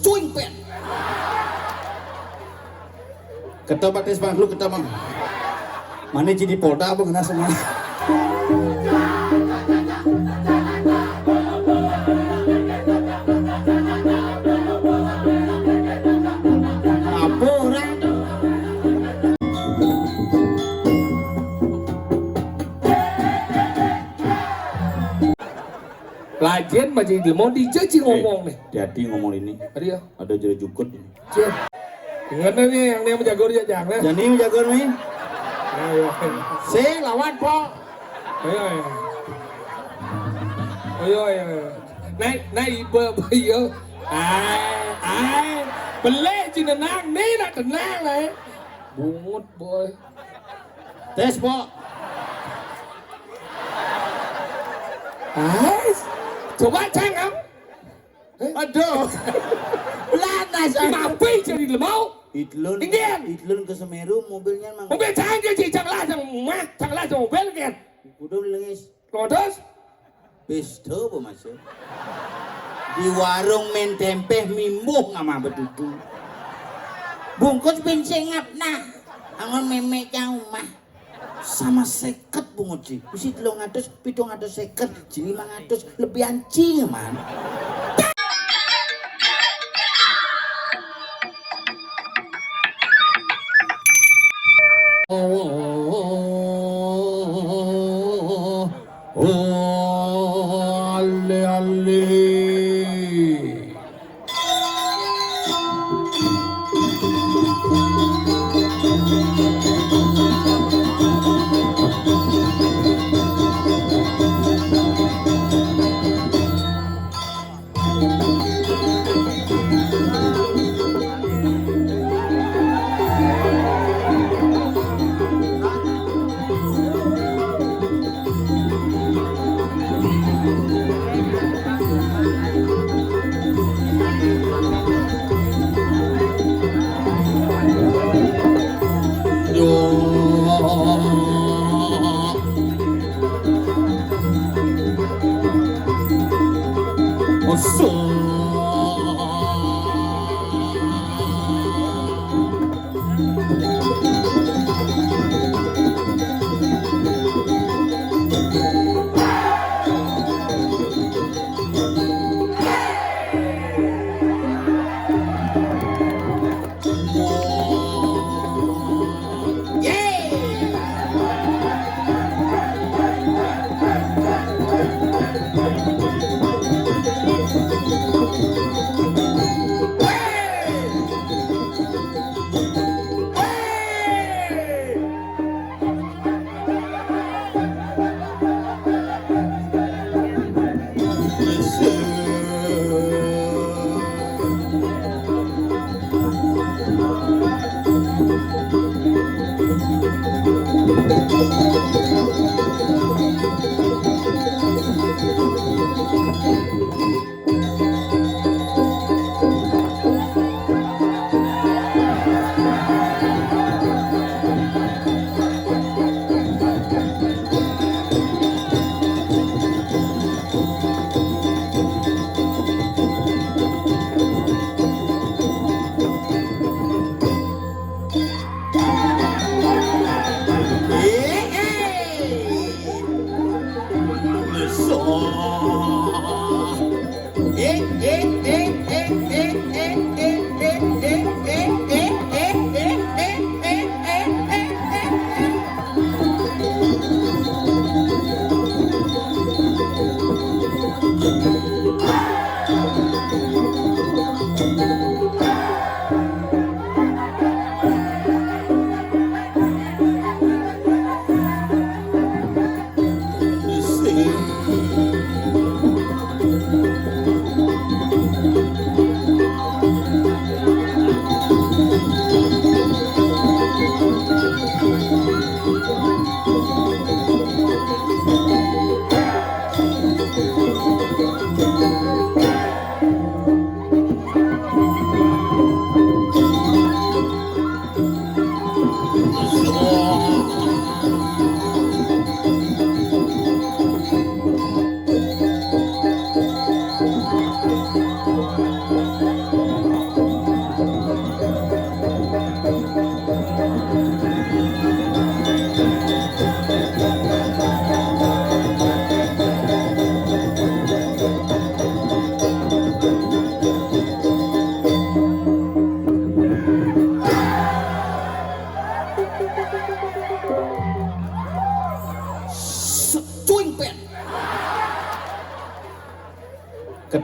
cuing pen. Kata batis bang, lu kata bang. Mana jadi polda apa kena semua? Apa orang? Lagian macam ini mau dijadi ngomong nih. Jadi ngomong ini. Tadi ya. Ada jadi jukut. Cip. Ingat nih yang dia menjaga dia jangan. Jadi menjaga nih. Ayo. Si lawan po. Ayo. Ayo. Naik bây ai beli chỉ là nang ní là tenang này. Bungut boy. Tes po. Coba ceng am. Aduh. Lana saya. Mampi jadi lemau. Itlun. Indian. Itlun ke Semeru mobilnya mang. Mobil ceng dia chỉ chẳng là mobil kan. Udah lengis. Terus Pesta apa masuk? Di warung main tempe mimbuh ngama betutu. Bungkus bensin ngapna. Angon memek jauh mah. Sama seket bungut sih. Usit 300, 750, jadi 500 lebih anjing man. Ale.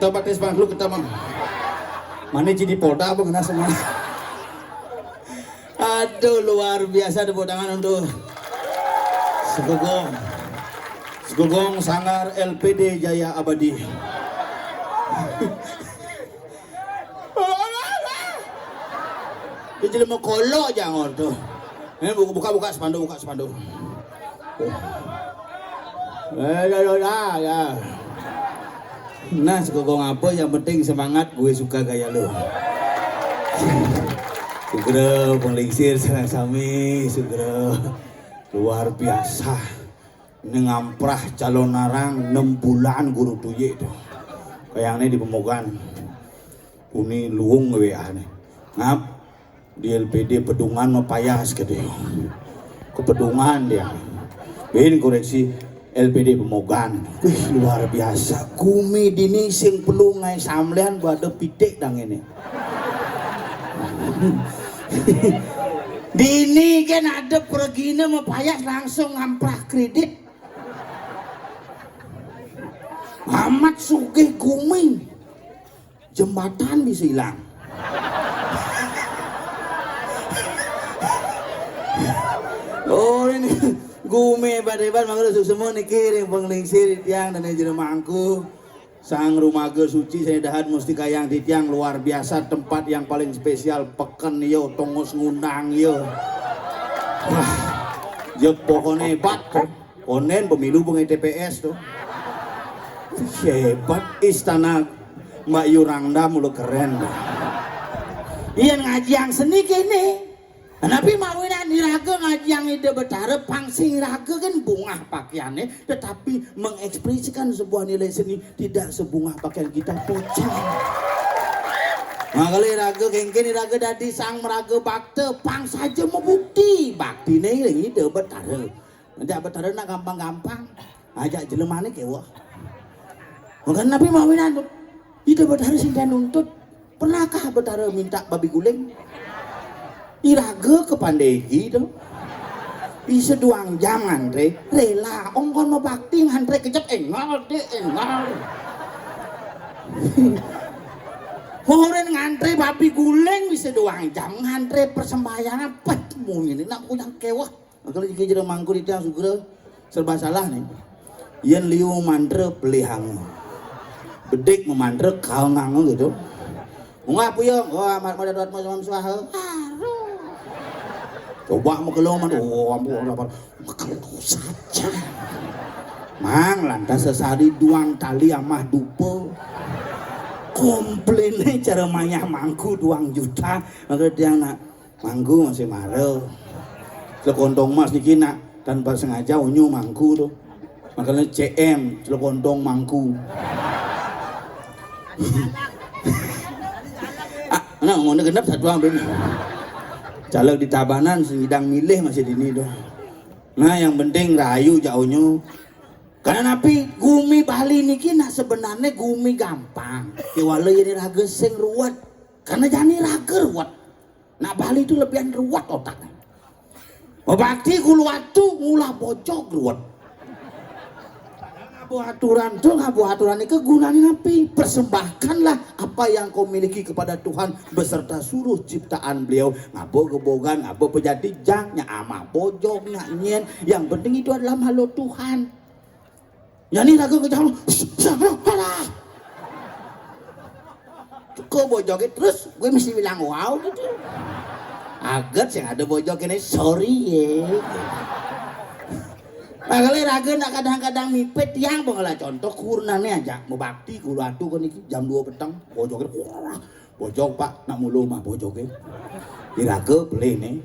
coba tes bang lu kita mah. Mana jadi polda apa kena semua. Aduh luar biasa tepuk tangan untuk Segogong Sanggar LPD Jaya Abadi. Dia jadi mau kolok jangan tuh. Ini buka spanduk. Ya. Nah, Segogong apa yang penting semangat, gue suka gaya lo. Sugro penglingsir sareng sami, Sugro. Luar biasa. Ini ngamprah calon narang 6 bulan guru tuye itu. Kayaknya di Pemogan. Uni luung we ane. Ngap di LPD Pedungan mah payas gede. Ke Pedungan dia. Bin koreksi LPD Pemogan. Luar biasa. Kumi dini sing pelungai samlean bade pitik dang ini. Dini kan ada pergina mau payah langsung ngamprah kredit. Amat sugih Gumi. Jembatan bisa hilang. Oh ini Gumi hebat-hebat makanya semua nih kirim penglingsir tiang dan jadi mangku. Sang rumaga suci saya dahat mesti kayang di tiang luar biasa, tempat yang paling spesial peken yo tongos ngundang yo. Wah, jek pokoknya hebat tuh. Onen pemilu pengen TPS tuh. Hebat istana Mbak Yurangda mulu keren. Iya ngaji yang seni kene. Tapi maunya niraga ngaji yang ide betara pangsing raga kan bungah pakaiannya, tetapi mengekspresikan sebuah nilai seni tidak sebungah pakaian kita pocong. Makanya raga kengken raga dadi sang meraga bakte pang saja membukti bakti nih ide betara. Nanti betara nak gampang-gampang ajak jelemane kewa. Makanya Nabi maunya ide betara sinta nuntut. Pernahkah betara minta babi guling? Iraga kepandegi tuh bisa 2 jam ngantri rela ongkon mau bakti ngantri kejap engal Horen ngantri babi guling bisa 2 jam ngantri persembahyang apa mau ini nak punya kewah kalau jika jadi mangku di tiang sugro serba salah nih yen liu mantre pelihang bedek memantre kau ngangung gitu ngapa ya amat pada doat mau suaha coba mau keluar ampun kalau saja mang lantas sesari duang tali amah dupo komplainnya cara mayah mangku 2 juta maka dia nak mangku masih marel sekontong mas dikina tanpa sengaja unyu mangku tuh makanya CM sekontong mangku nah mau genep 1 ambil caleg di Tabanan sedang milih masih dini doh. Nah yang penting rayu jauhnya. Karena napi Gumi Bali niki nak sebenarnya Gumi gampang. Kewala ini raga sing ruwet. Karena jani raga ruwet. Nak Bali itu lebihan ruwet otaknya. Bakti kuluwatu ngulah bojok ruwet. Ngabu aturan ini kegunaan napi. Persembahkanlah apa yang kau miliki kepada Tuhan beserta seluruh ciptaan beliau. Ngabu kebogan, ngabu pejati jangnya ama bojok nyen. Yang penting itu adalah makhluk Tuhan. Yani ragu kejauhan. Kau bojoknya terus gue mesti bilang wow gitu. Agat yang ada bojok ini sorry ya. Kalau raga nak kadang-kadang mipet yang pengelah contoh kurnane aja mau bakti kulatu kan iki jam 2 petang bojoknya bojok pak nak mulu mah bojoknya di raga beli nih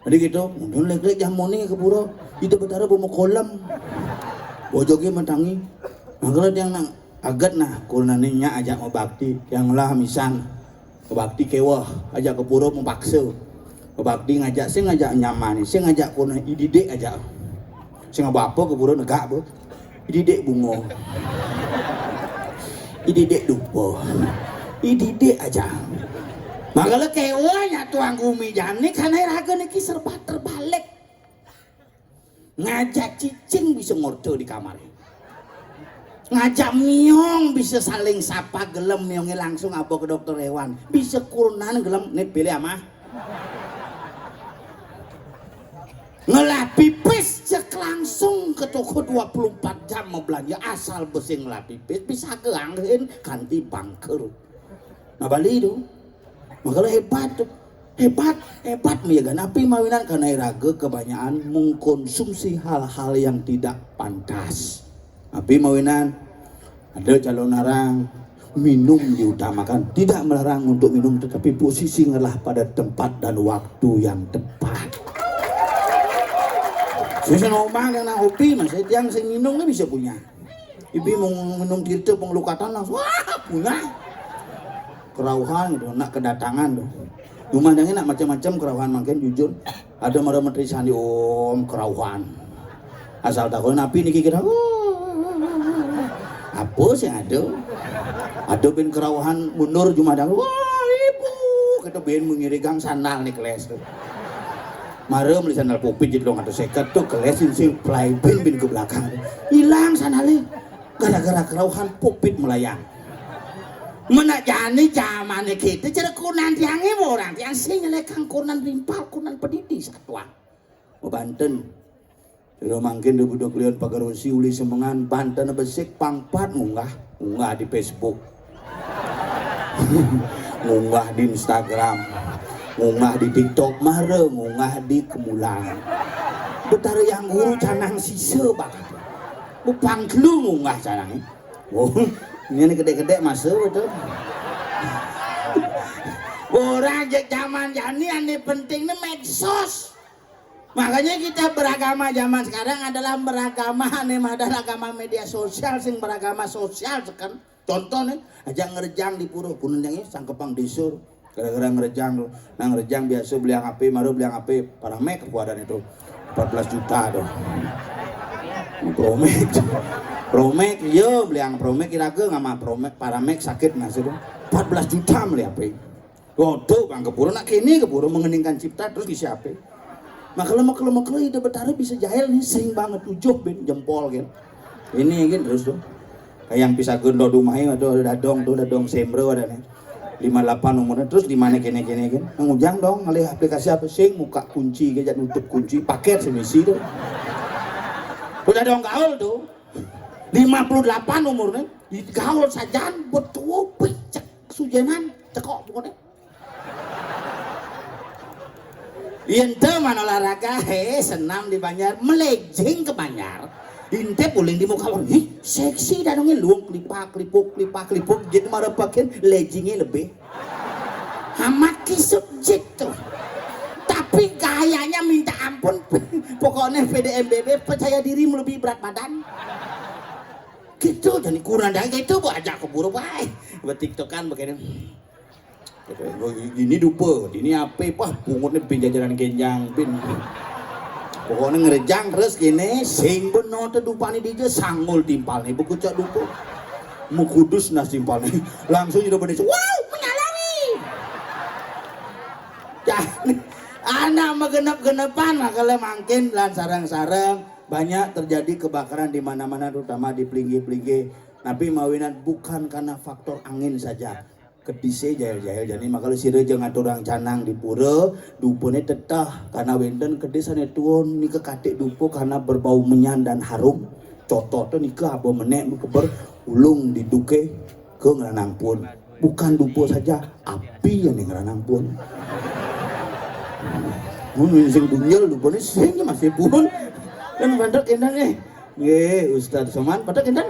jadi gitu mungkin lek jam moni ke pura itu betara mau kolam bojoknya mentangi nah kalau yang nak agat nah kurnane nya ajak mau bakti yang lah misan ke bakti kewah ajak ke pura mau paksa ke bakti ngajak saya ngajak nyaman saya ngajak kurna idide aja saya nggak apa ke buruan negak bu, ididek bungo, ididek dupo, ididek aja. Makanya kewanya tuang Gumi jani karena raga niki serba terbalik. Ngajak cicing bisa ngordo di kamar. ngajak miong bisa saling sapa gelem miongnya langsung abo ke dokter hewan bisa kurunan gelem nih pilih ama ngelah pipis cek langsung ke toko 24 jam mau belanja asal besi ngelah pipis bisa keangin ganti bangker nah Bali itu makanya hebat tuh hebat miyagan api mawinan karena iraga kebanyakan mengkonsumsi hal-hal yang tidak pantas api mawinan ada calon narang minum diutamakan tidak melarang untuk minum tetapi posisi ngelah pada tempat dan waktu yang tepat susah ngomong yang hobi mas yang sing minum kan bisa punya ibi mau minum tirta pengelukatan langsung wah punya kerauhan gitu nak kedatangan tuh Lumandangnya nak macam-macam kerauhan makin jujur ada marah menteri sandi om kerauhan asal takut napi nih kira apa sih ada ben kerauhan mundur jumadang wah ibu kita ben mengirigang sandal nih keles tuh marah beli sandal pupit jadi dong atau seket tuh kelesin si play ben ke belakang hilang sandalnya gara-gara kerauhan pupit melayang menajani zaman kita cara kunan tiangnya orang tiang sing lekang kunan rimpal kunan pedidi satuan Banten sudah mungkin dua kalian pagarosi uli semengan Banten besik pangpat ngunggah di Facebook ngunggah di Instagram ngunggah di TikTok mare ngunggah di Kemulang betara yang guru canang sisa banget bupang kelu ngunggah canang oh ini gede-gede masuk betul orang zaman ini yang penting ini medsos makanya kita beragama zaman sekarang adalah beragama adalah agama media sosial sing beragama sosial sekarang contoh nih aja ngerejang di pura kunun yang ini sangkepang disur gara-gara ngerejang tuh nah ngerejang biasa beli yang HP baru beli yang HP para mek kekuatan itu 14 juta tuh Promek yo beli yang Promek kira-kira nggak mah Promek para mek sakit nggak sih 14 juta beli HP waduh bang keburu nak kini keburu mengeningkan cipta terus isi HP makanya ide betara bisa jahil nih sering banget ujuk ben jempol kan ini kan terus tuh kayak yang bisa gendol dumai atau ada dong sembro ada nih 58 umurnya terus di mana kene kan ngujang dong ngalih aplikasi apa sing muka kunci kayak nutup kunci paket semisi tuh udah dong gaul tuh 58 umurnya gaul sajan betul cek sujenan cekok pokoknya Ente mana olahraga, senam di Banjar, melejeng ke Banjar. Ente puling di muka orang, seksi danungnya luang klipak, klipuk, jadi marah pakai leggingnya lebih. Amat subjek tuh. Tapi gayanya minta ampun, pokoknya PDMBB percaya diri lebih berat badan. Gitu, jadi kurang dah gitu, bu ajak keburu baik. Buat tiktokan begini. Ini dupa, ini apa pungutnya pinjajaran genjang pin pokoknya ngerejang terus gini sing bener tuh dupa nih dia sanggul timpal nih buku cak dupa mau kudus nas timpal nih langsung jadi bener wow menyalami jadi anak menggenep-genepan makanya makin lan sarang-sarang banyak terjadi kebakaran di mana-mana terutama di pelingi-pelingi tapi mawinan bukan karena faktor angin saja kedise jahil-jahil jadi makanya sire jangan orang canang di pura dupone tetah karena wenten kedesane tuon nih kekatik dupo karena berbau menyan dan harum cotot tuh nikah abo menek keber ulung diduke ke ngeranang pun bukan dupo saja api yang di ngeranang pun mun sing bunjel dupone sing masih pun kan bandek endan nggih Ustaz Soman bandek endan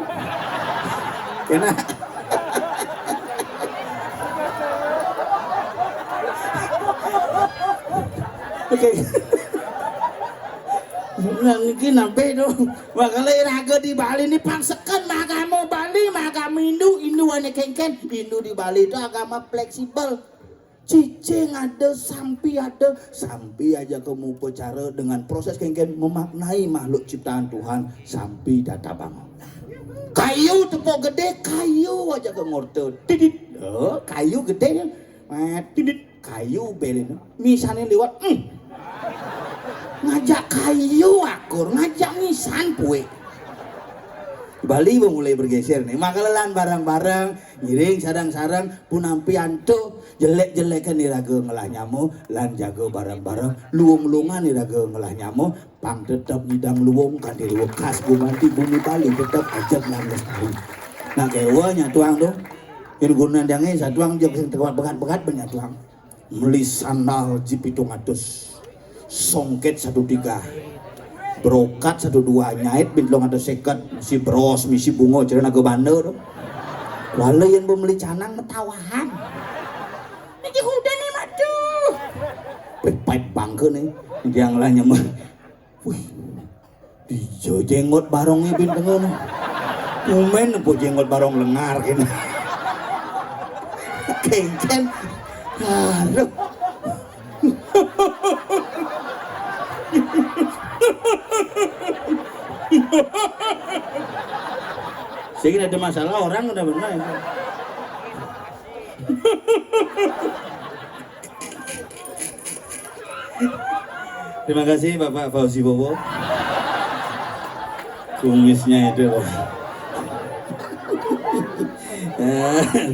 kena oke. Nah, ini nampe dong. Makanya raga di Bali ini pangsekan agama Bali, agama Hindu ane kengken. Hindu di Bali itu agama fleksibel. Cicing ada, sampi aja kamu bicara dengan proses kengken memaknai makhluk ciptaan Tuhan, sampi data bangun. Kayu tepuk gede, kayu aja ke ngorte. Tidit, kayu gede, tidit, kayu belin. Misalnya lewat, ngajak kayu akur, ngajak misan pue. Bali mulai bergeser nih. Makalelan barang-barang, ngiring sarang-sarang, punampi antu, jelek-jelekan iraga ngelah nyamu, lan jago barang-barang, luung-luungan iraga ngelah nyamu, pang tetap bidang luung kan di luung khas gumanti bumi Bali tetap ajak lan lestari. Nah kewanya tuang tuh, ini gunan dangnya satuang jok sing tekat bekat-bekat banyak tuang. Meli sandal jipitung atus, songket 1 3. Brokat 1 2 nyait bintlong ada seket si bros misi bungo cerita naga bandel tuh walau yang beli canang metawahan ini udah nih madu pepet bangke nih yang lainnya mah wih di jenggot barongnya bintang nih kumen po jenggot barong lengar kena kengken aduh Saya ada masalah orang udah benar. Terima kasih Bapak Fauzi Bowo. Kumisnya itu loh.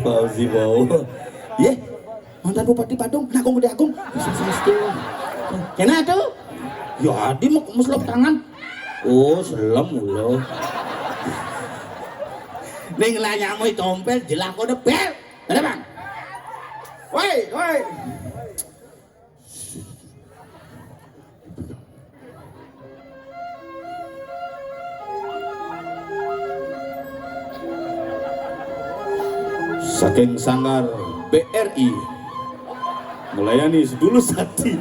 Fauzi Bowo. Ye, mantan Bupati Padang, Nakong Gede Agung. Kena tuh? Ya, dia mau selop tangan. Oh, selam mulu. Ning lanyamu tompel jelas kode bel. Ada bang? Woi, woi. Saking Sanggar BRI melayani sedulur sati.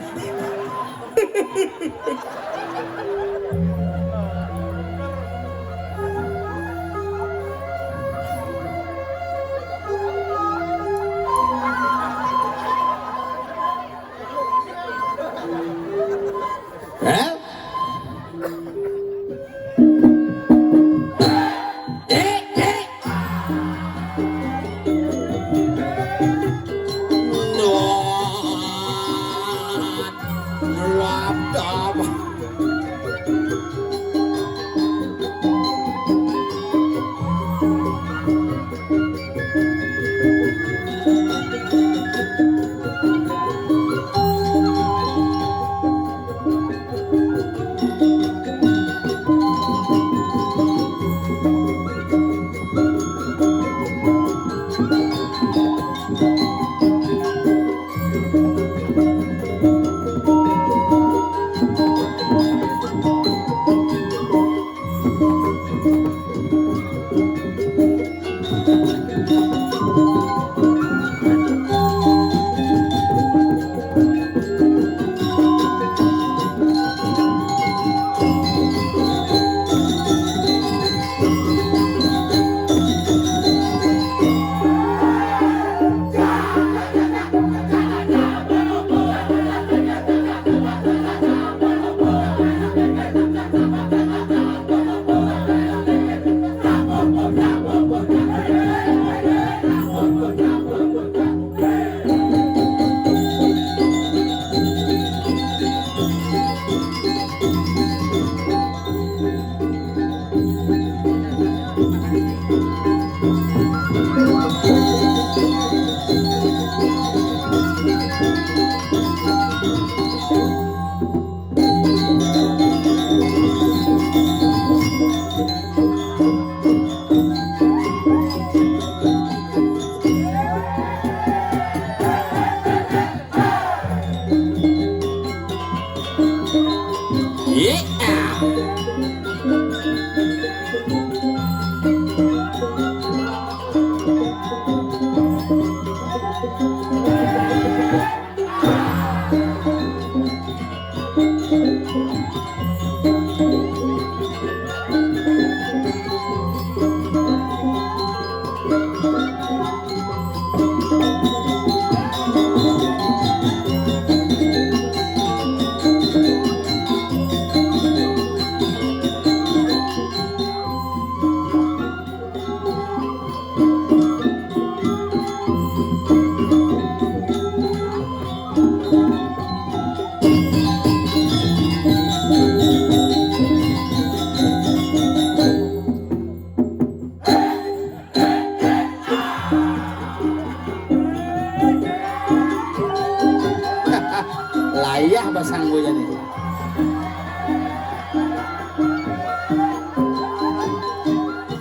Payah basang gue jadi.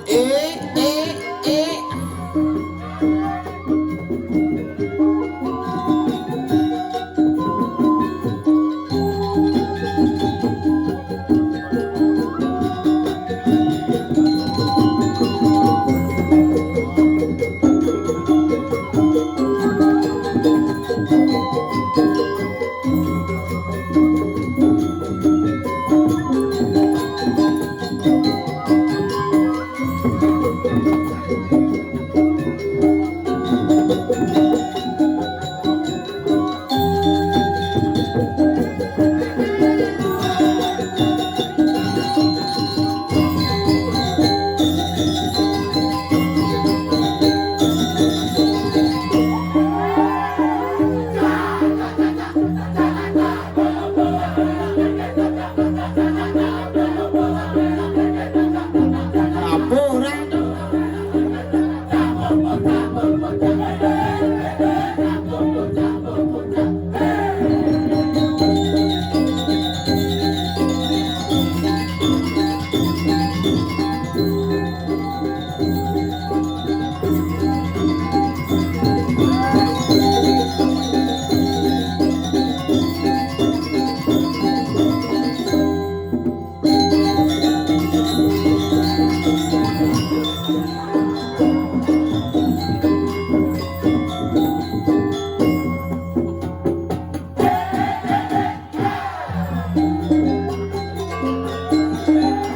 Eh. Apa orang?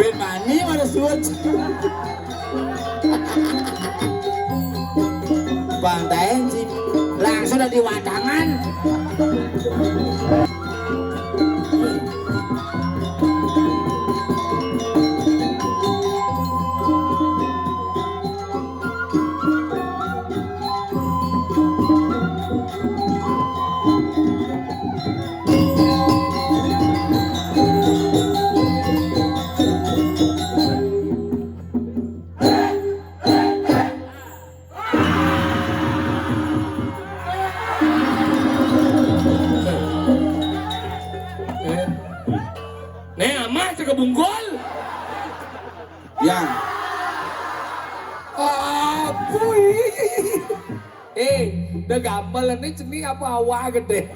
Ben mani mana suat? Pantain sih, langsung ada di wadangan. Nih amat ke bunggol. Yang Apuy. Udah gampang ini ceni apa awak gede.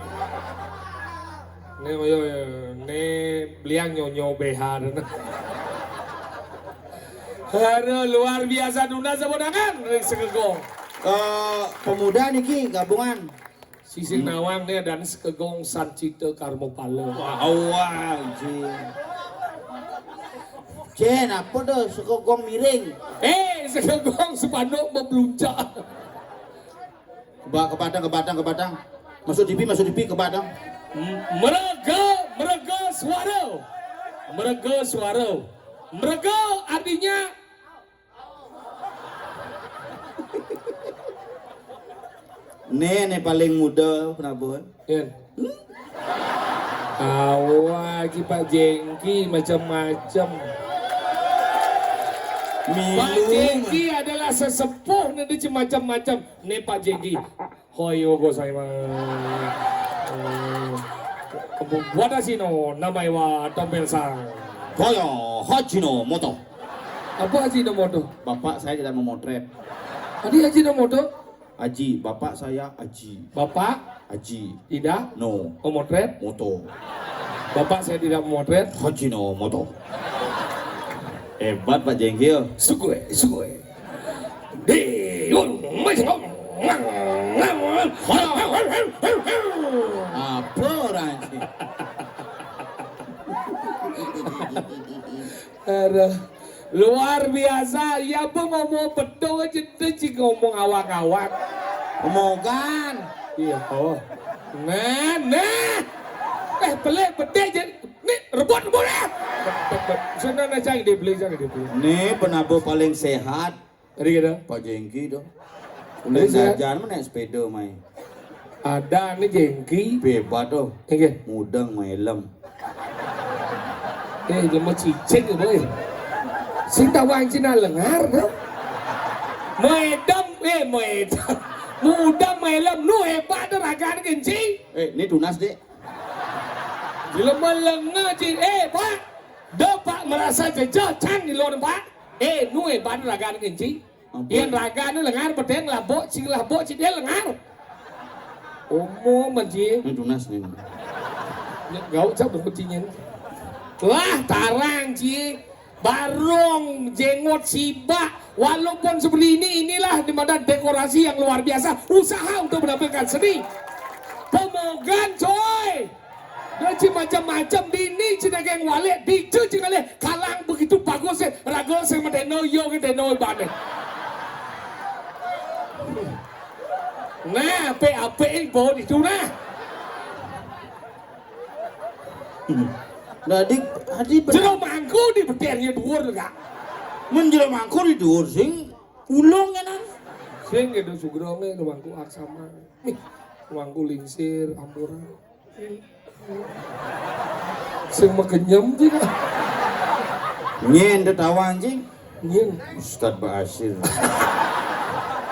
Nih beliang nyonyo BH. Aduh luar biasa Nuna sebenarnya sekegong. pemuda niki gabungan. Sising Nawang nih dan sekegong Sancita Karmo Palo. Awal Jen apa tuh sekogong miring. Sekegong sepanduk membluncak. Ke batang. Masuk TV ke batang. Merega suara. Merega artinya Nih paling muda penabuhan. Yan. Awak Pak Jengki macam-macam. Pak Jengki adalah sesepuh nanti macam-macam. Nih Pak Jengki. Hoyo go saya mah. Watashi no namae wa Tompel Sang. Koyo Hajino Moto. Apa Haji Nomoto? Bapak saya tidak memotret. Tadi Haji Nomoto? Aji, bapak saya Aji. Bapak Aji. tidak No. memotret. Moto. Bapak saya tidak memotret. Hajino Moto. Hebat Pak Jengkil. Sugoi. Apa orang sih? Aduh, luar biasa. Ya apa ngomong betul aja sih ngomong awak-awak. Omongan. Iya, oh. Nah. Pelik pede aja. Nih, rebut ya. Sana jangan dibeli. Nih penabuh paling sehat. Tadi kita. Pak Jengki dong. Boleh jajan mana sepeda main. Ada nih Jengki. Bebas tuh. Oke. Mudang main lem. Dia mau cicing boy. Sing tawang Cina lengar dah. Medam. Muda malam nu hebat ragaan kenci. Ini tunas dek. Jelema lenga ji, Pak. Pak merasa jejak di luar Pak. Nuai ban ragan kenci. Yang ragan nu lengar pedeng labok ci dia lengar. Omo manji. Ini tunas nih. Gak usah berkucingin. Wah tarang ci. Barong jengot siba. Walaupun seperti inilah dimana dekorasi yang luar biasa. Usaha untuk menampilkan seni. Pemogan coy. Dia macam-macam dini cina geng wale dicu cina le kalang begitu bagus rago sama deno yo ke deno bane. Nah, PAP info itu nah. Nah, adik Jero mangku di beternya dhuwur enggak? mun jero mangku di dhuwur sing ulung kan. Sing gedo sugronge mangku aksama. Mangku lingsir ampura. Sing makenyem juga. Nyen tawa anjing. Nyen Ustaz Basir.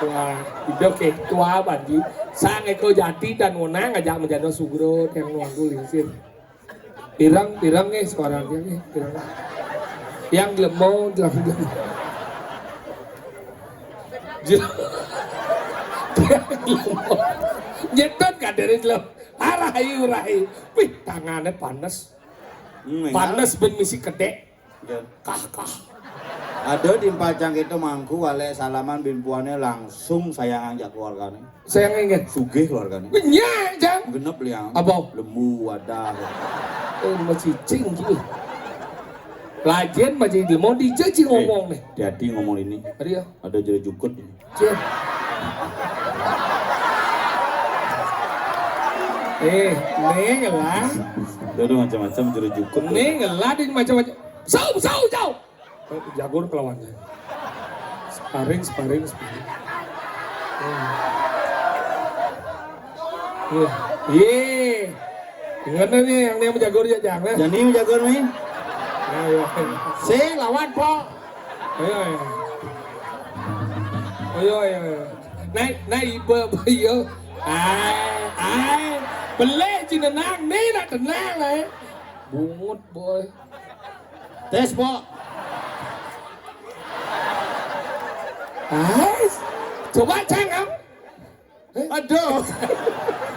Wah, itu kayak tua banji. Sang eko jati dan wenang aja menjadi sugro yang mangku lingsir. Pirang sekarang dia pirang. Yang lemau dalam nyetot gak dari dalam rahi. Wih tangannya panas. Panas ben misi kedek. Kah. Ada di Pacang itu mangku wale salaman bin puane langsung sayang ajak keluarganya. Sayang enggak? Sugih keluarganya. Nya jang. Genep liang. Apa? Lembu wadah. Masih cing gitu. Lajen masih di mau dijeci ngomong nih. Jadi ngomong ini. Ada Ada jere jukut ini. Cing. Neng lah. Ada macam-macam jere jukut. Neng lah di macam-macam. Jauh. Jagur kelawannya. Sparring. Ingat nih yang dia menjagur ya jangan. Jadi menjaga nih. Ayo. Lawan po. Ayo. Naik ibu. Ai. Beleh cina nang nih nak tenang lah. Bungut boy. Tes po. Coba cengam. Aduh.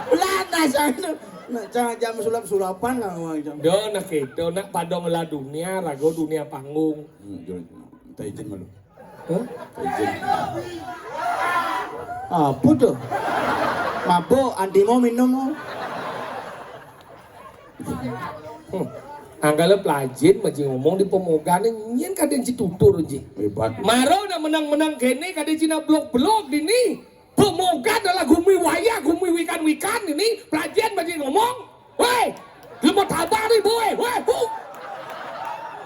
Belanda sana. Jangan jam sulap-sulapan lah macam. Nak itu nak padong lah dunia, rago dunia panggung. Minta izin malu. Hah? Izin. Apa tuh? Mabuk, Andi mau minum. Anggala pelajin macam ngomong di pemogan nyen kadang ci tutur je. Hebat. Maro na menang-menang kene kadang cina blok-blok dini. Pemogan adalah gumi waya, gumi wikan ini. Pelajin macam ngomong. Weh, lu mau tabah nih boy. Weh,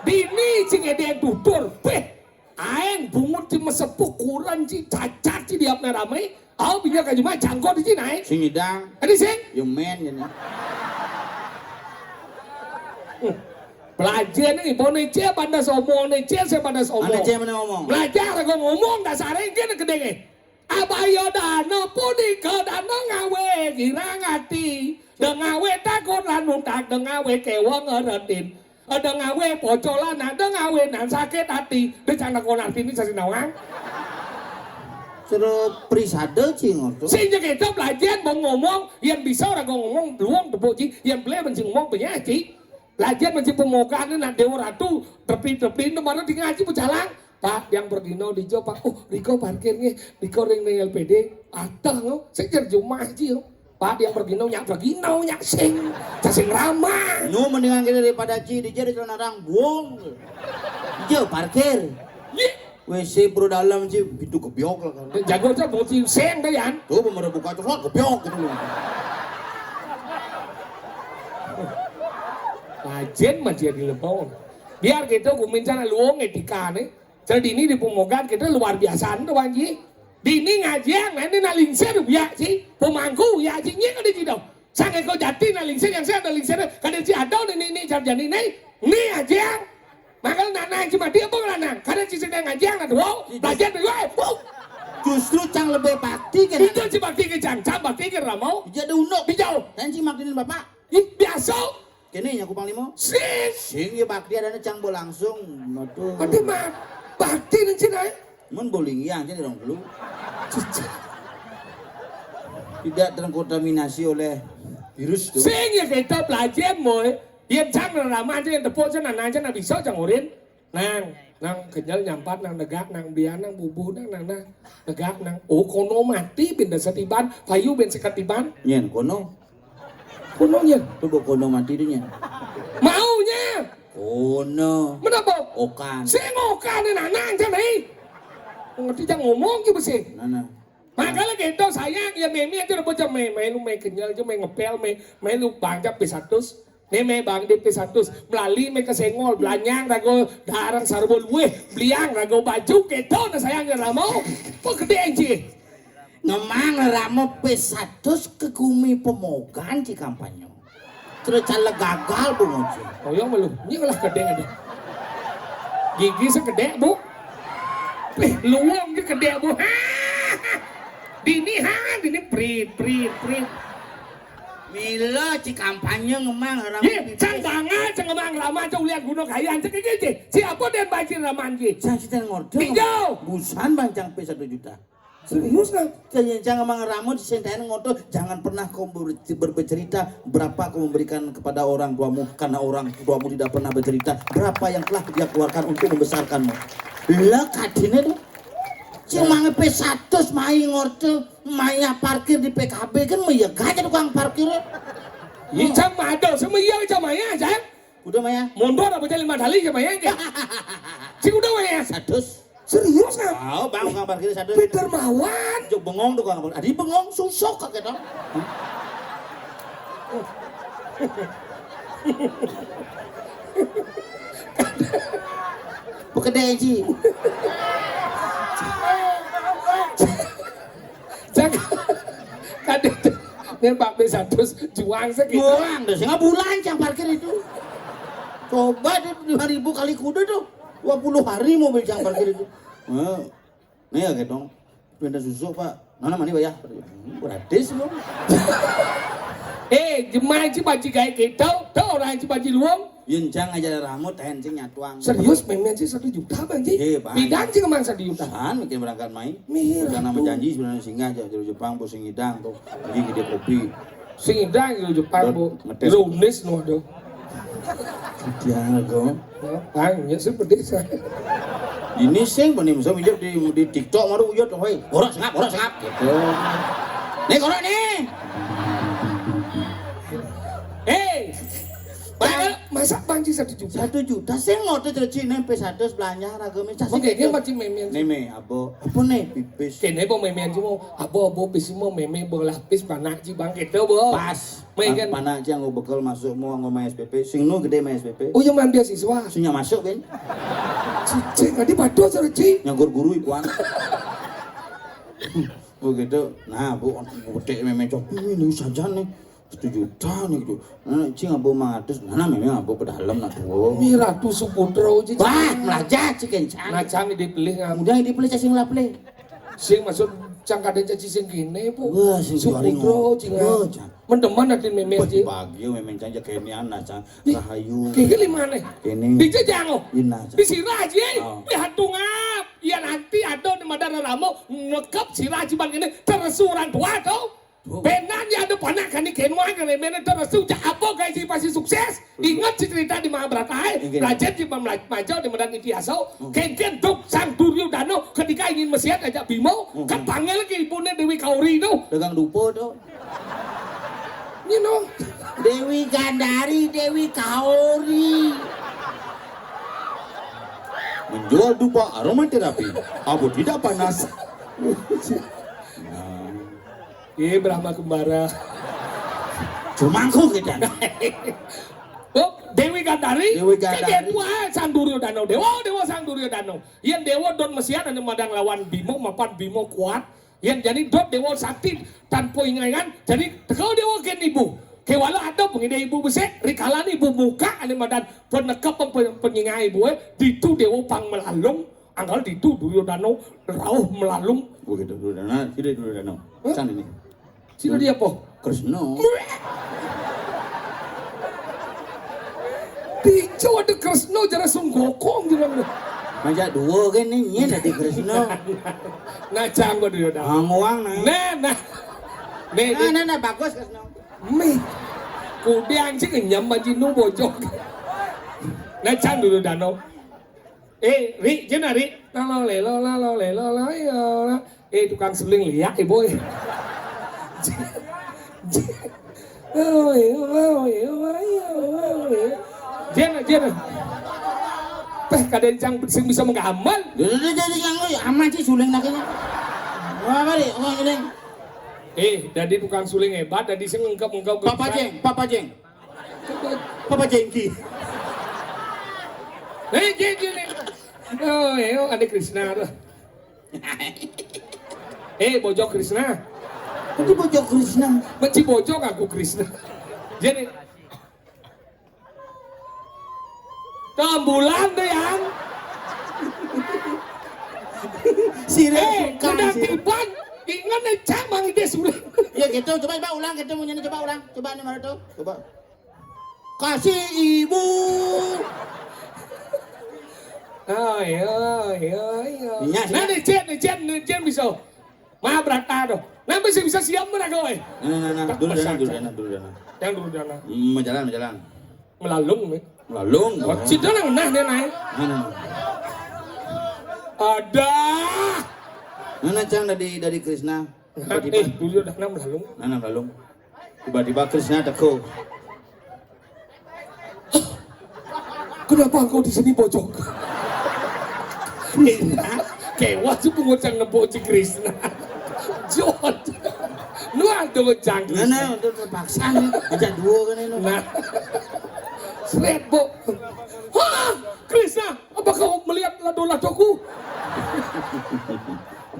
dini cing ede tutur. Weh, aeng bungut ci mesepuk kurang ci cacat ci diap ramai. Au binya ka cuma cangkot di sini. Sing idang. Adi sing. You man ini. Pelajar nih, bonece pada somong, nece saya pada somong. Nece mana ngomong? Belajar aku ngomong dasarnya gini kedenge. Abayo dana pudi ke dana ngawe girang hati. Dengawe takut lanu tak dengawe kewang ngeretin. Dengawe pocolan, dengawe nan sakit hati. Decana konarti ini saya nawang. Suruh prisade cing ortu. Sehingga kita belajar mau ngomong, yang bisa orang ngomong luang debuji, yang boleh mencing ngomong penyaji. Belajar mencing pemogaan nak dewa ratu, tepi itu mana di ngaji berjalan. Pak yang berdino di jawab Pak, Riko parkirnya, Riko ring ning LPD, ada no, saya jumlah aja yo. Pak yang berdino nyak sing ramah. Nu mendingan kita daripada ci di jadi celana rang buang. Ijo parkir. WC bro dalam sih itu kebiok lah kan. Jago aja bocil seng deh yan. Tuh pemerintah buka terus kebiok gitu. Lajen masih di lepon. Biar kita kumincana luang etika nih. Jadi ini di pemogan kita luar biasa tuh Wanji. Dini ngajian nanti nalingser ya sih. Pemangku ya sih nya kada ci dong. Sang eko jati nalingser yang saya nalingser kada ci ada ini jarjani ini ajian. Makanya nanang cuma dia pun nanang. Kada ci sedang ngajian na tuh. Belajar gue. Justru cang lebih bakti kan. Itu ci bakti ke cang bakti ke ramau. Jadi uno. Bijau. Dan si makinin bapak. Biasa. Kene nya kupang limo. Sing. Sing ya bakti adanya cang bo langsung. Aduh. Ade mah bakti nih cina. Mun boling yang jadi dong dulu. Tidak terkontaminasi oleh virus tuh. Sing ya kita belajar moy. Yang cang raman yang tepuk cina nang cina bisa cang urin. Nang kenyal nyampat nang negak nang biar nang bubuh nang negak nang kono mati pindah setiban payu ben sekatiban. Nyen kono. Kononya. Tuh kono mati tuh nyen. Maunya. Kono. Menapa? Okan. Sing okan nang cina. Ngerti jangan ngomong gitu sih. Nana. Makanya gitu sayang ya meme aja udah bocah meme lu kenyal aja ngepel me lu bangga P100 meme bang di P100 melalui me kesengol belanyang rago darang sarbol weh beliang rago baju gitu nah sayang ya ramo kok gede anjing Ngemang ramo P100 ke Gumi Pemogan di kampanye. Terus caleg gagal bu ngoci. oh yang malu ini lah gede ada gigi segede bu luang dia gede bu dini prit Milo ci kampanye ngemang ramo. ye cang banget cang ngemang ramah cang lihat gunung kayan cang gigi siapa dan bajir ramah gigi Cang kita ngordo. Hijau. Busan bancang P1 juta. serius kan Jangan ngemang ramo di sentain ngordo. Jangan pernah kau bercerita berapa kau memberikan kepada orang tuamu karena orang tuamu tidak pernah bercerita berapa yang telah dia keluarkan untuk membesarkanmu. Lah kadine tuh. Cuma P100 main ngordo, maya parkir di PKB kan maya gajah tukang parkir. ini cang ada sama iya sama ya cang Udah maya. mundur apa jadi 5 kali sama ya sih udah ya 100. serius kan Oh, bang tukang parkir 100. Peter Mawan Jok bengong tukang parkir. Adi bengong susok kakek dong. Pekedai Ji. cang kadang ini Pak B100 juang segitu Buang deh, setengah bulan yang parkir itu. Coba deh 5.000 kali kuda tuh. 20 hari mobil yang parkir itu. Nih ya dong. Pindah susu Pak. Mana mani bayar? Gratis loh. jemaah baju kayak gitu tuh orang baju luang Yencang aja rambut tencing nyatuang. serius memang sih 1 juta bang Ji Bang. bidang sih kemang 1 juta Tahan mikir berangkat main. Mira Karena tuh. menjanji sebenarnya singa aja dari Jepang pusing hidang tuh. Pergi gede kopi. sing idang gitu Jepang bu Ngetes. ironis no do Dia go. banyak seperti saya Ini sing benih bisa mijak di TikTok maru uyut hoi. Borak sengap gitu. Nih korok nih. masa banci 1 juta 1 juta sing ngotot terus nih P100 belanja harga mecah sih. oke macam meme Neme apa nih pipis. kene po meme mo abo pisimo meme bola pis panak ji bang gitu bo Pas. Main kan? Mana aja nggo bekal masuk mau ngomong SPP. Sing nu gede mah SPP. oh yang main beasiswa Sunya masuk kan. cicing adi padu cara ci Nyanggur guru ibuan. Oh gitu. Nah, Bu, gede meme cok. Ini saja nih. 1 juta nih gitu. Nah, cing abo 100. Nah, memang abo pedalem nak tuh. mira tu suputro ci Wah, melajat cik kencang. nah cang dipilih ngam Udah dipilih cacing laple. sing masuk cang kadang caci sing kene po Wah, sing juari suputro cing Oh, Cang. mendeman nanti meme ci Pagi memang cang kenian nah cang. Rahayu. kiki limane Kene. dijajango Ina cang. disirah ji Oh. dihantungap ya nanti ada di madara ramo ngekep sirah ji bang ini tersuran tua tuh benar ya ada panakan di kenwang kan mene tersu apa guys sih pasti sukses ingat cerita di Mahabharata raja di maju di medan Itiaso ken duk sang Duryodhana ketika ingin mesiat ajak Bimo kan panggil ke ibunya Dewi Kauri tuh Dagang dupo tuh. you know Dewi Gandari, Dewi Kaori. Menjual dupa aromaterapi. Abu tidak panas. Brahma Kembara Cumangku kita. oh Dewi Gandari Dewi Gandari. kan dewa sang Duryodhana dewa sang Duryodhana yang dewa don mesiat anu madang lawan Bimo mapan Bimo kuat yang jadi dot dewa sakti tanpa ingat jadi kau dewa ken ibu kewala ada pengida ibu besek rikalan ibu muka anu madan penekap penyingai ibu ditu dewa pang melalung anggal ditu Duryodhana rauh melalung Begitu dulu dana, tidak dulu dana. Can ini. sila dia po Krishna. Dijo ada Kresno jara sunggokong jara. Macam dua kan ni nyen ada Krishna. Nah cang gua Duryodana. Nguang nah. Nah. Nih, Nah bagus Krishna. mày cô đen chứ cái nhầm mà chỉ nô bộ chọc nó chăn được đàn ông ê ri chứ nào ri lo lẹ ê tụi con sling lì ác thì bôi Jen teh kadang cang bisa mengamal Jangan aman sih suling naknya. Wah kali, ini. Dari tukang suling hebat, dari sing engkap. Papa Jengki. Jeng. Oh, ada Krishna tuh. Bojok Krishna. Itu bojok Krishna. Benci bojok aku Krishna. Jadi bulan deh yang. Udah tiban. Ingat nih cak mang ide suling. Ya gitu, coba ulang, kita mau nyanyi coba ulang. Coba nih mana tuh? Coba. Kasih ibu. Nah nih Jen bisa. Ma berata doh. Nah bisa siap mana kau? Nah, dulu dana. Yang dulu dana. Menjalan. Melalung nih. Melalung. Situ nah dia naik. Ada. Mana cang dari Krishna? Dulu dah melalung. Melalung. Tiba-tiba Krishna teko. Kenapa engkau di sini bojok? Kewa sih pengocang ngepoci Krishna. Jod. Lu ada ngocang. Nah, itu terpaksa nih. Aja dua kan ini. Nah. Seret, Bo. Hah? Krishna, apa kau melihat lado-ladoku?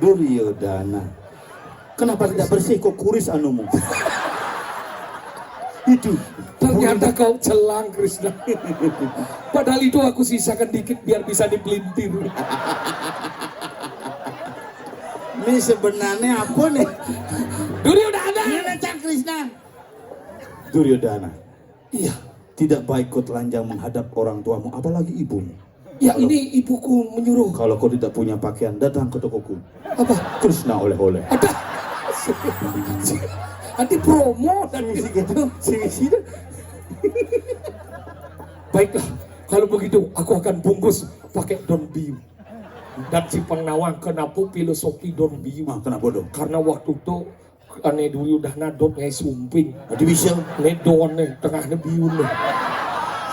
Duryodana. Kenapa tidak bersih kok kuris anumu? Itu. Ternyata kau celang, Krishna. Padahal itu aku sisakan dikit biar bisa dipelintir. Ini sebenarnya apa nih? Duryodana. Ini cang Krishna. Duryodana. Iya. Tidak baik kau telanjang menghadap orang tuamu, apalagi ibumu. Ya ini ibuku menyuruh. Kalau kau tidak punya pakaian, datang ke tokoku. Apa? Krishna oleh-oleh. Ada. Nanti promo dan gitu. Sini. Baiklah, kalau begitu aku akan bungkus pakai daun biu. Dan si penawang kenapa filosofi daun biu? Kenapa dong? Karena waktu itu ane dulu udah nadot kayak sumping. Jadi bisa. Ane daun nih, tengahnya biu nih.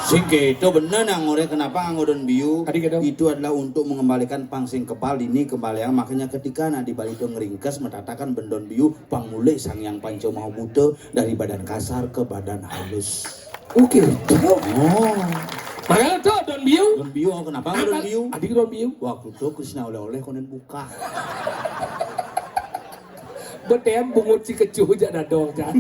Sing itu bener nang ngore kenapa ngodon biu Adik, itu adalah untuk mengembalikan pangsing kepal ini kembali yang makanya ketika nadi bali itu ngeringkes metatakan bendon biu pangmule sang yang panco mau buta dari badan kasar ke badan halus. Oke. Oh. Makanya tuh daun biu. Daun biu kenapa ngodon biu? Adik daun biu. Waktu itu Krishna oleh-oleh konen buka. Betem bungut si kecuh aja dong kan.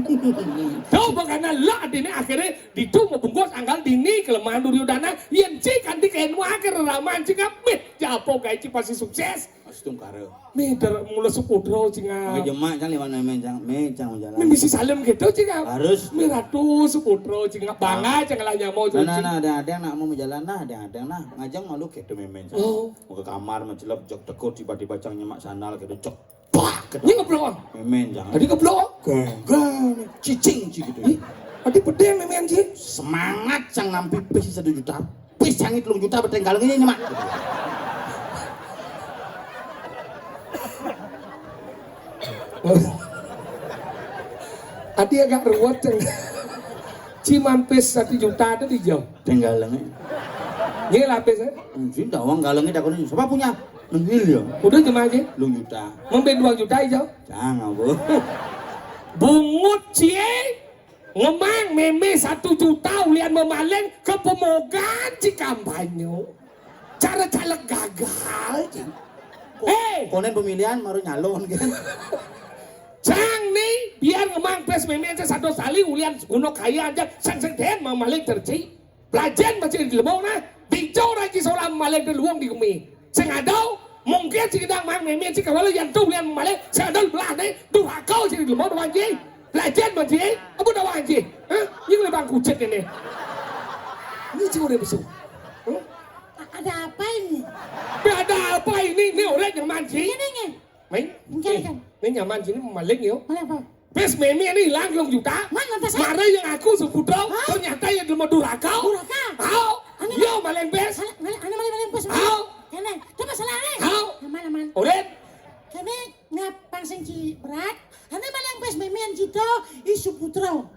Tahu karena lah dini akhirnya ditu mau bungkus anggal dini kelemahan Duryodana yang cik anti kain wakir raman cik meh japo kayak cik pasti sukses. Astung kare. Meh dar mulai suputro cik Oke jemak kan lima cang menjalan. Meh misi salam gitu cik harus. Meh ratu suputro cik bangga cik lah nyamau cik. Nah ada nak mau menjalan ada nah ngajang malu gitu memen. Oh. Mau ke kamar mencelap jok tekut tiba-tiba cang nyemak sandal gitu cok. Ini ngeblok. Memen jangan. Tadi ngeblok. Geng, cicing gitu. Tadi pedeng memen sih. Semangat cang nampi pis 1 juta. Pis cangit 3 juta bertenggal ini mak. Adi agak ruwet cang. Ciman pis 1 juta ada di jauh. Tenggalangnya. Ini lapis ya. Sudah uang galangnya takutnya. Siapa punya? Nengil ya. Udah cuma aja. 2 juta. Membeli 2 juta aja. Jangan bu. Bungut cie. Ngemang meme 1 juta ulian memaleng ke pemogan ci kampanye. Cara caleg gagal. Konen pemilihan baru nyalon kan. Cang nih biar ngemang pes meme aja 1 kali ulian kuno kaya aja sang den memaleng terci. Pelajaran masih di lemau nah. Bijau lagi seolah memaleng di luang di kemi. Sengadau mungkin si kedang mang meme si kawala yang tu yang malek sengadau belah nih 2 kau si di lemau doang je. Pelajaran masih apa doang je? Hah? Yang lebang kucet ini. Ini cik udah besok. Ada apa ini? Ada apa ini? Ini orang yang mancing. Ini. Mấy, ini nyaman sini maling yo. Mana apa? Pes meme ini hilang long juta. Mana tas? Mara yang aku seputro, ternyata yang cuma durakau. Durakau. Hao, yo maling pes. Ana maling pes. Hao. Kene, coba salah ni. Hao. Aman. Oren. Kene ngapang sing ci berat. Ana maling pes memean cito isu putro.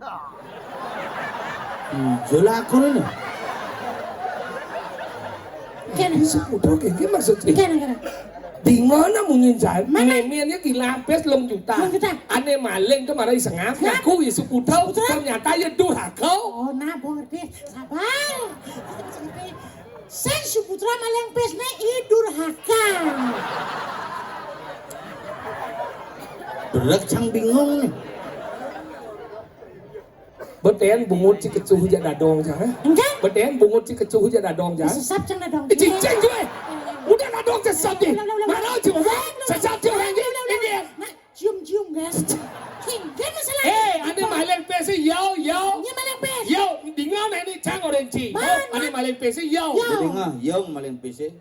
Jelas aku ni. Kene. Seputro kayak maksudnya. Kene. Di mana mungkin jalan? Meme-nya gila pes long juta. Ane maling kemarin sengap. Ngaku isu putro. Ternyata ya durakau. Oh, nah, ngerti. Sabar. Sen isu putro maling pes ne idurhaka. Berat cang bingung nih. Beten bungut si kecuh jadi dong jah. Enggak. Beten bungut si kecuh jadi dong jah. Sesap cang dong. Cincin gue. Udah dong sesap deh. Mana cuma sesap cuma ini. Cium guys. Kan masalah. Ane maling pesi yo. Ini maling pes. Yo, dingan ini cang orange. Ane maling pesi yo. Dengar, yang maling PC.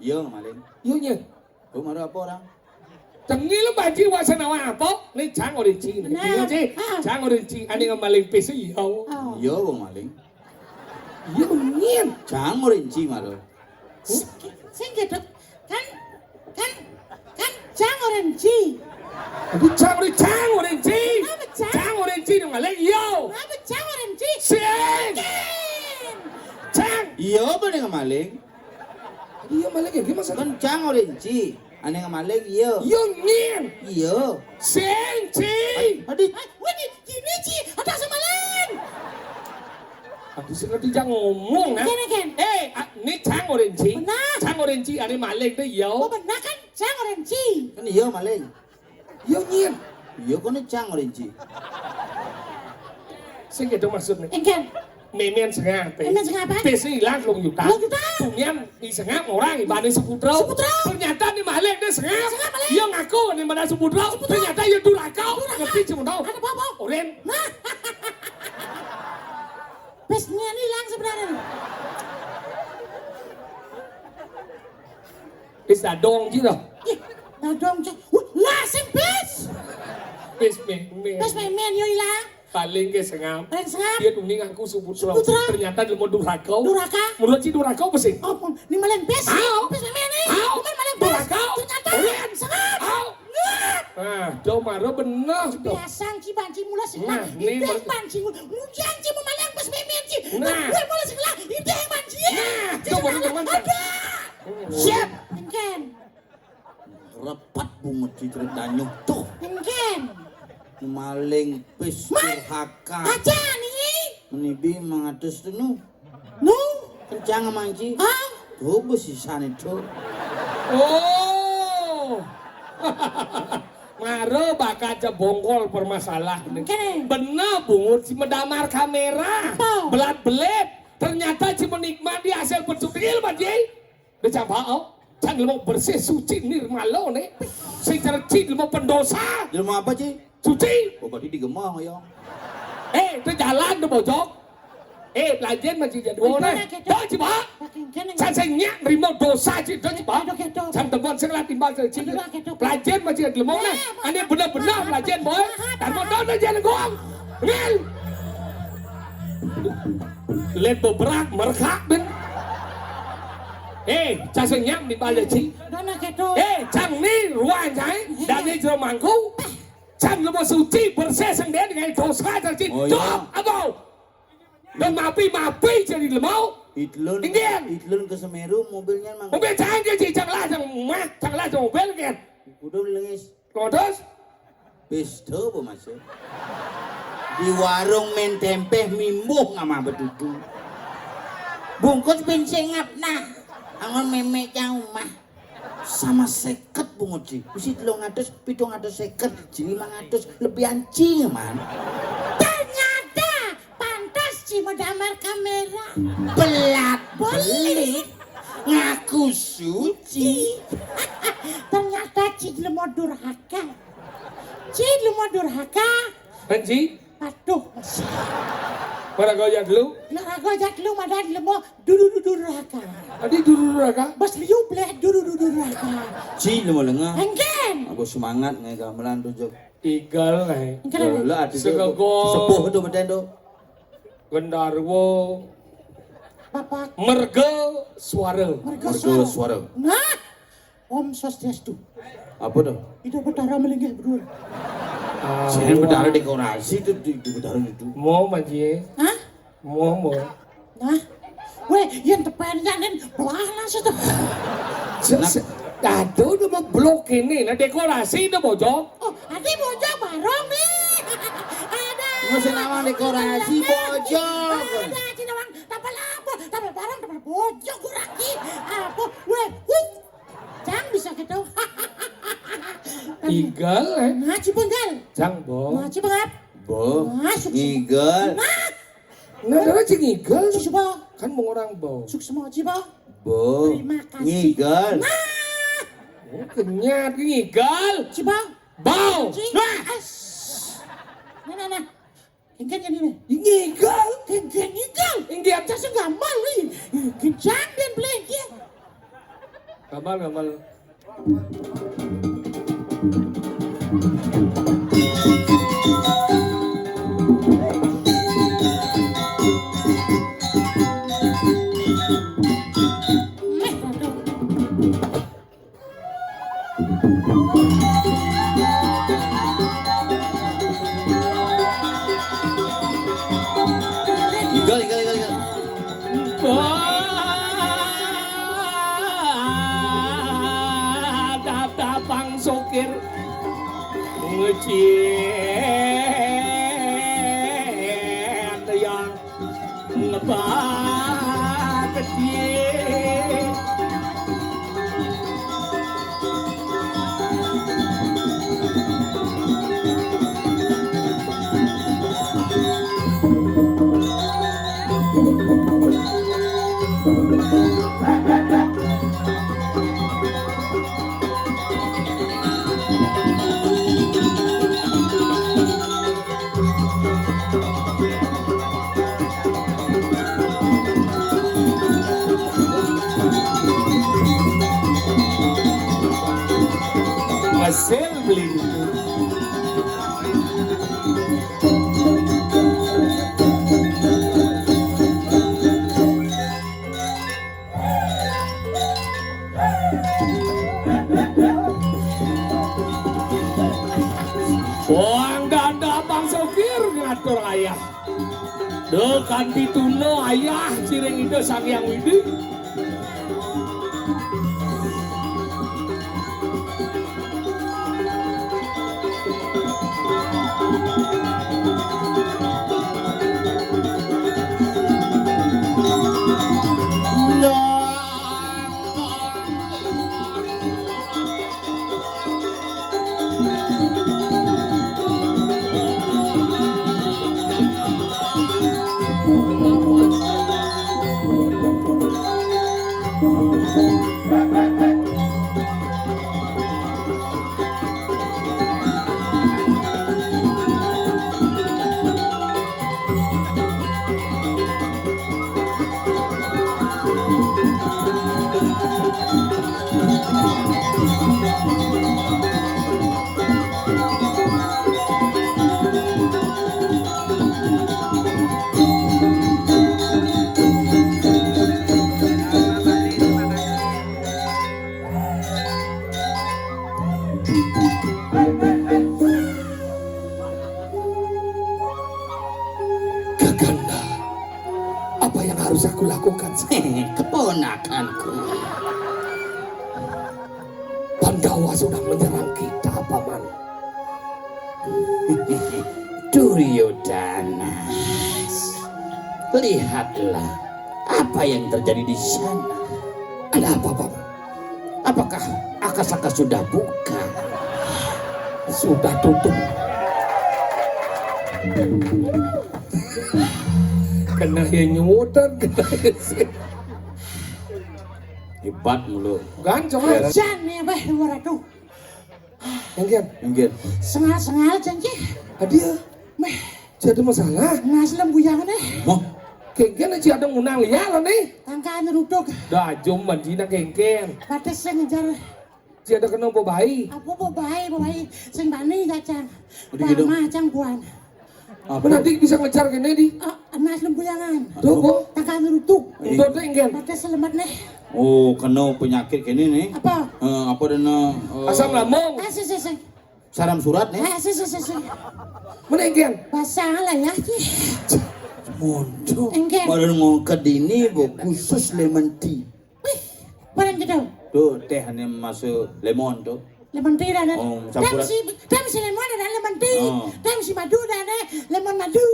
Yang maling. Yo nya. Kau marah apa orang? Tengi lu baji wasana apa? Ini cang orange ini. Dingan sih. Cang orange. Ane maling pesi yo. Yo bang maling. Yo nyen. Cang orange marah. Sing gitu. Kan cang orange. Aduh cang orange dong maling yo. Apa cang orange? Sing. Cang. Iya apa dengan maling? Iya maling ya gimana? Kan cang orange. Aneh maling iya. Yo nyen. Iya. Sing. Adik. Wah, ini Ci, ada sama lain. Aduh sengaja jangan ngomong ha. Ken. Ini cang orange. Benar. Cang orange ane maling tuh yo. Oh benar kan cang orange. Kan iya maling. Yo nyen. Iya kan cang orange. Sing gitu maksudnya. Engken. Memen sengap. Memen sengap apa? Pesi hilang long juta. Long juta. Tunyan di sengap orang ibadah seputro. Ternyata di maling dia sengap. Yo ngaku di mana seputro. Ternyata yo durakau. Ngerti cuma tahu. Ada apa? Oren. Pesnya ini hilang sebenarnya. Pes dong gitu. Nah dong, lah sing pes. Pes memen. Pes memen yo hilang. Paling ke sengap. Paling sengap. Dia tuning aku seputro. Seputro. Ternyata dia mau durakau. Duraka. Menurut si durakau pesi. Oh, ini maling pes. Au. Pes memen nih. Au. Bukan maling pes. Durakau. Ternyata. Oren. Sengap. Au. Jauh marah bener. Biasa ci banci mula sebelah. Nah, ini Ide banci mula. Mujian ci mau maling pes memen ci. Nah. Gue mulai sebelah. Ide banci. Nah, coba teman. Siap. Engken. Repat bungut di ceritanya tuh. Engken. Maling pes durhaka. Aja nih. Menibi mengatus tu nu. Nu. Kencang manci. Ah. Tuh besi sana itu. Oh. Ngaro bakal jebongkol permasalahan. Kene. Bener bungut si medamar kamera. Apa? Belat-belet. Ternyata si menikmati hasil pencutil bajai. Dia campak oh. Jangan mau bersih suci nirmalo nih. Si cerci mau pendosa. Jelma apa sih? Suci. Oh berarti digemah ya. Itu jalan tuh bojok. Pelajaran masih jadi mana? Tuh coba. Saya nerima dosa sih tuh coba. Saya temuan sekolah timbal cerci. Pelajaran masih jadi mana? Ane benar-benar pelajaran boy. Dan mau tahu aja nengong. Ngel. Lihat beberak merekak ben. Saya nyam di balik sih. Chang ni ruang jai. Dan ni jero mangku. Chang lu mau suci bersih sendiri dengan dosa cerci. Jom abau. Dan mapi jadi lemau. Itlun ke Semeru mobilnya mang. Mobil jangan jadi janganlah mobil kan. Udah lengis. Terus Pes tuh apa masuk? Di warung main tempe mimbuh sama betutu. Bungkus bensin ngap nah. Angon memek jauh mah. Sama seket bungut sih. Usi 300, 750, 500 lebih anjing man. Ternyata pantas ci medamar kamera. Belat-belit ngaku suci. Ternyata ci lemah durhaka. Ci lemah durhaka. Anji Patuh. Para kau jat lu? Laraga jat lu madan lemo dudu raka. Adi dulu raka. Bas liu bleh dudu raka. Ci lu lenga. Engken. Aku semangat ngai gamelan tujuh. Igal nih. Engken. Lah ati Segago. sepuh tu beden tu. Gendarwo. Bapak Merga suara. merga Mergo suara. suara. Nah. Om Swastiastu. Apa tu? Itu betara melinggih berdua. Saya berdarah dekorasi tu di berdarah itu. Mau maji. Hah? Mau. Nah. Weh, yang tepen jangan belah situ. Aduh, udah mau blok ini, nah dekorasi itu bojok. Oh, adi bojong barong nih. Ada. Masih nama dekorasi bojong. Ada cina bang, tapal apa? Tapal barang, tapal bojong kurangin. Apa? Weh, Jang bisa gitu. Igal, Nah, cipenggal. Jang bo. Nah, cipengap. Bo, Masuk. eagle, Nah, ada cing igal. Susu bo. Kan mau orang bo. Suk semua cibo. bo, Terima kasih. eagle. Oh, kenyat igal. Cibo. Bau. Nah. Nah. Ingin jadi nih. Igal. Ingin igal. Ingin. Saya nggak malu ini. Kencang dan belengki. Gamal. Eagle. Datang sokir ngecien yang ngebak kecil. Hasil beli itu. Wang dada bang sopir ngatur ayah. Dekan dituno ayah cireng itu sang yang widi. Kakanda, apa yang harus aku lakukan? Keponakanku. Pandawa sudah menyerang kita, Paman. Duryodhana, lihatlah apa yang terjadi di sana. Ada apa, Paman? Apakah akasaka sudah buka? Sudah tutup. Kena yang nyumutan, kena yang Hebat mulu. gancong. Jan nih bah luar aduh. Yang Mungkin. Sengal janji. hadiah. Meh, Ci ada masalah. Ngas lembuyangan eh. Mau? Kengken Ci ada ngunang liya lah nih. Tangkaan ruduk. Dah cuman Ci nak kengken. Batas sing ngejar. Ci ada kena apa bayi? Apa bayi sing bani kacang. Udah gitu. Macang buan. Apa? Nanti bisa ngejar kene di. Ngas lembuyangan. Tuh kok. Tangkaan ruduk. Untuk kengken. Batas selemat nih. Oh, kena penyakit kene nih. Apa? Apa dana? Asam lambung. Si. Saram surat nih. Si. Mana kengken? Masalah ya. Monco. Engken. Baru mau ke dini bu khusus lemon tea. Wih, barang gitu. Tuh teh hanya masuk lemon tuh. Lemon tea dan campuran. si lemon dan lemon tea. Oh. Dan si madu dan lemon madu.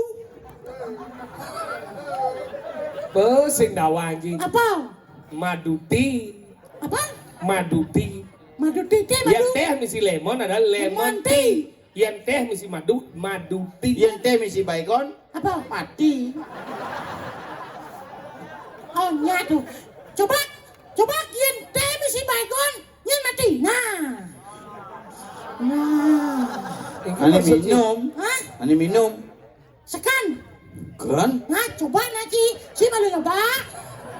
Pesing dawa anjing. Apa? Maduti. Apa? Maduti. Madu tea, Yang madu. teh misi lemon adalah lemon tea. Yang teh misi maduti. Yang teh misi baygon Apa? mati. Oh nyatu. Coba kian teh misi baygon, nyen mati. Nah. Ani minum. Hah? Ani minum. Sekan. Kan? Nah, coba nanti si malu coba.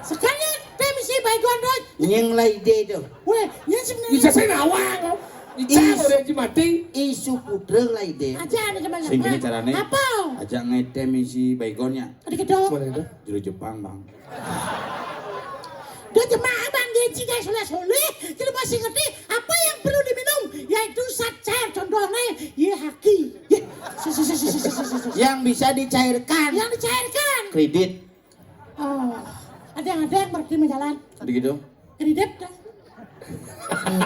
Sekarang teh misi baygon doi. Yang lain deh tuh. Weh, nyen sebenarnya. Bisa saya nawang. Ica udah Ci mati. Isu putra lain deh. Aja ada cuman. Sing gini carane. Apa? Ajak ngete misi baygonnya. Ada kedok. Mana itu? Juru Jepang bang. Dia jemaah bang dia cikai soleh. Jadi masih ngerti apa yang perlu diminum yaitu sacair contohnya ya haki. Ya. Yang bisa dicairkan. Yang dicairkan. Kredit. Oh, ada yang berarti menjalan. Ada gitu. Kredit dah.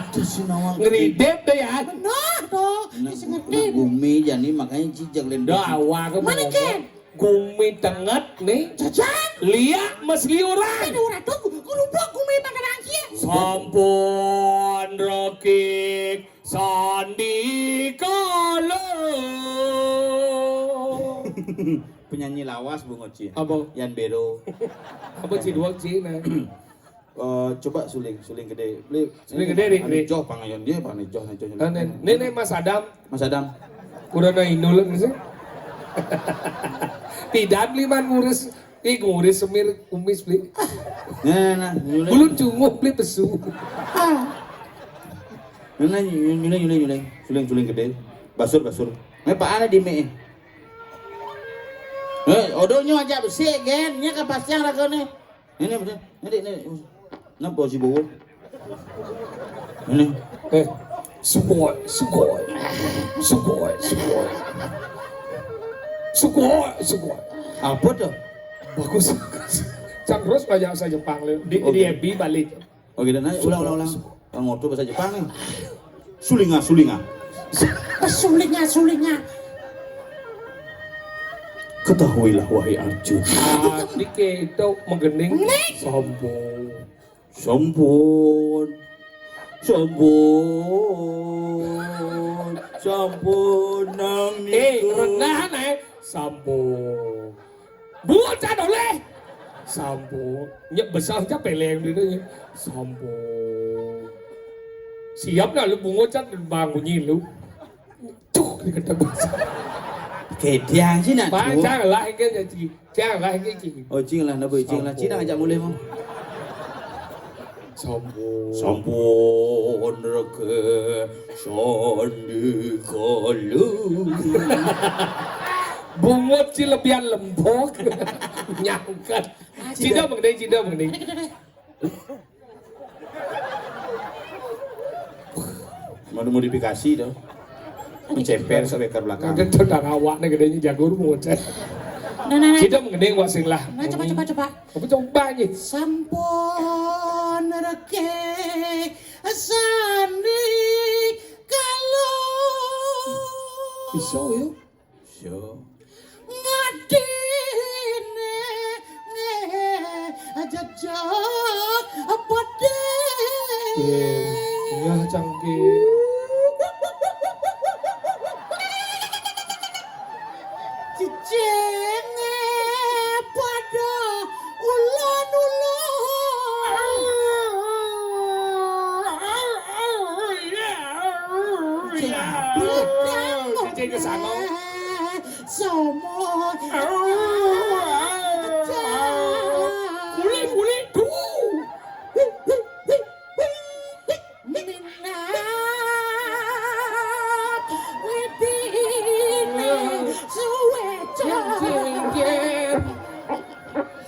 Itu sih nawang. Ngeridep deh ya. Nah, tuh, bisa ngerti. Gumi jadi makanya cicak lendok. Dawa ke Mana Ken? Gumi tenget nih. Jajan. Liak meski Ada orang. orang tuh, kurupuk kumi pada rangkia. Sampun rekik sandi kala. Penyanyi lawas Bung Oci. Apa? Yan Bero. Apa Ci dua Ci nah. Coba suling gede. Beli Suling gede, Dik. Ane joh pangayon dia, pane joh. Nenek Mas Adam. Mas Adam. Udah na indul sih. Tidak beli man ngurus. Ngurus semir kumis beli. Nah, Belum cunguh beli pesu. nyuleng. Suling gede. Basur. Pak ana di me. Odonya aja besi gen, nya kapasang rakone. Ini bener. Ini. Napa si bowo? Ini. Sugoi. Apa tuh? Bagus. Cangkrus banyak bahasa Jepang di FB balik. Oh gitu, nah ulang. Ngoto bahasa Jepang nih. Sulinga. Sulinga. Ketahuilah wahai Arjuna. Dike itu menggening sombong. Sampun nang niku. Rendah nih. Sambung. Bocah doleh. Sambung. Nyek besar aja peleng gitu. Sambung. Siap dah lu bungo cat bangunyi lu. Cuk dikata bahasa. Kediang sih nak. Jangan lah ini. Oh cing lah, nabi cing lah. Cina ajak mulai mau. Sampun reke sandi kalu. Bungut sih lebihan lembok. Nyangkat. Cina mengenai. Mau modifikasi dah. Menceper sampai ke belakang. Itu darah awaknya gedenya jago bungut. Nah. Cina mengenai wasing lah. Nah, coba. Apa coba nih? Sampun reke sandi kalau Bisa ya? So. ngadine jajak pade Ya canggih. cicenge pada Cicing kesana. Somo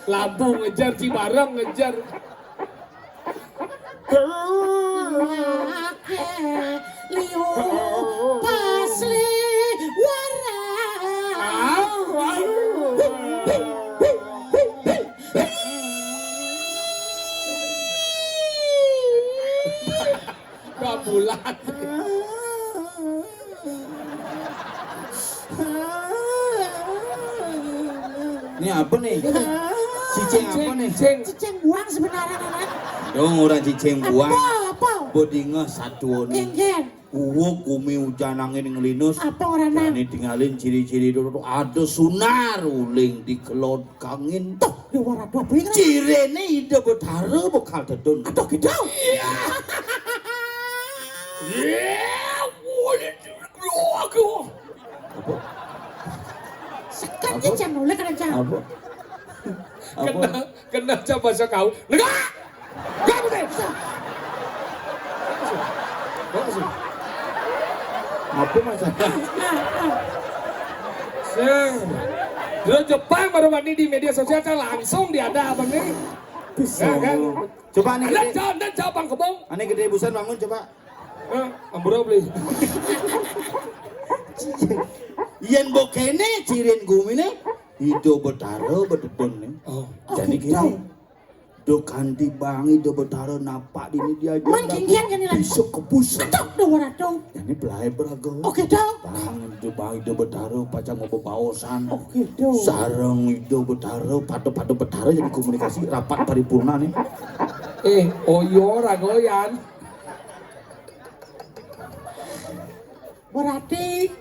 Lampung ngejar, Cibareng ngejar. Ake liu pasli wara. Gak bulat. Ini apa nih? Cicing apa nih? Cicing buang sebenarnya anak. Dong orang cicing buang. Apa? Bodinga satu nih. Kengen. Uwo kumi hujan angin ngelinus. Apa orang nang? Ini tinggalin ciri-ciri dulu. Ada sunar uling di kelot kangin. Tuh, di warna dua pinggir. Cirene ide betara bekal tedun. Aduh, gitu. Sekat aja nolak kan aja. Apa? Kena coba sekau. Negak! Gak boleh. Apa masalah? Di Jepang baru ini di media sosial kan langsung diada abang nih. Bisa Ya kan? Coba aneh gede. Dan bang kebong. Aneh gede busan bangun coba. Ambura beli. Yen bokene cirin gumine hido betara betedun nih. Oh. Jadi gini. Do kanti bangi do betara napak dini dia aja. Man kengkian kan nilai. Bisa kebus. Aduh, di warna dong. Ini pelai berago. Oke dong. Bang do bangi do betara pacang mau bebaosan. Oke dong. Sarang hido betara padu betara jadi komunikasi rapat paripurna nih. Oyo ragoyan. Berarti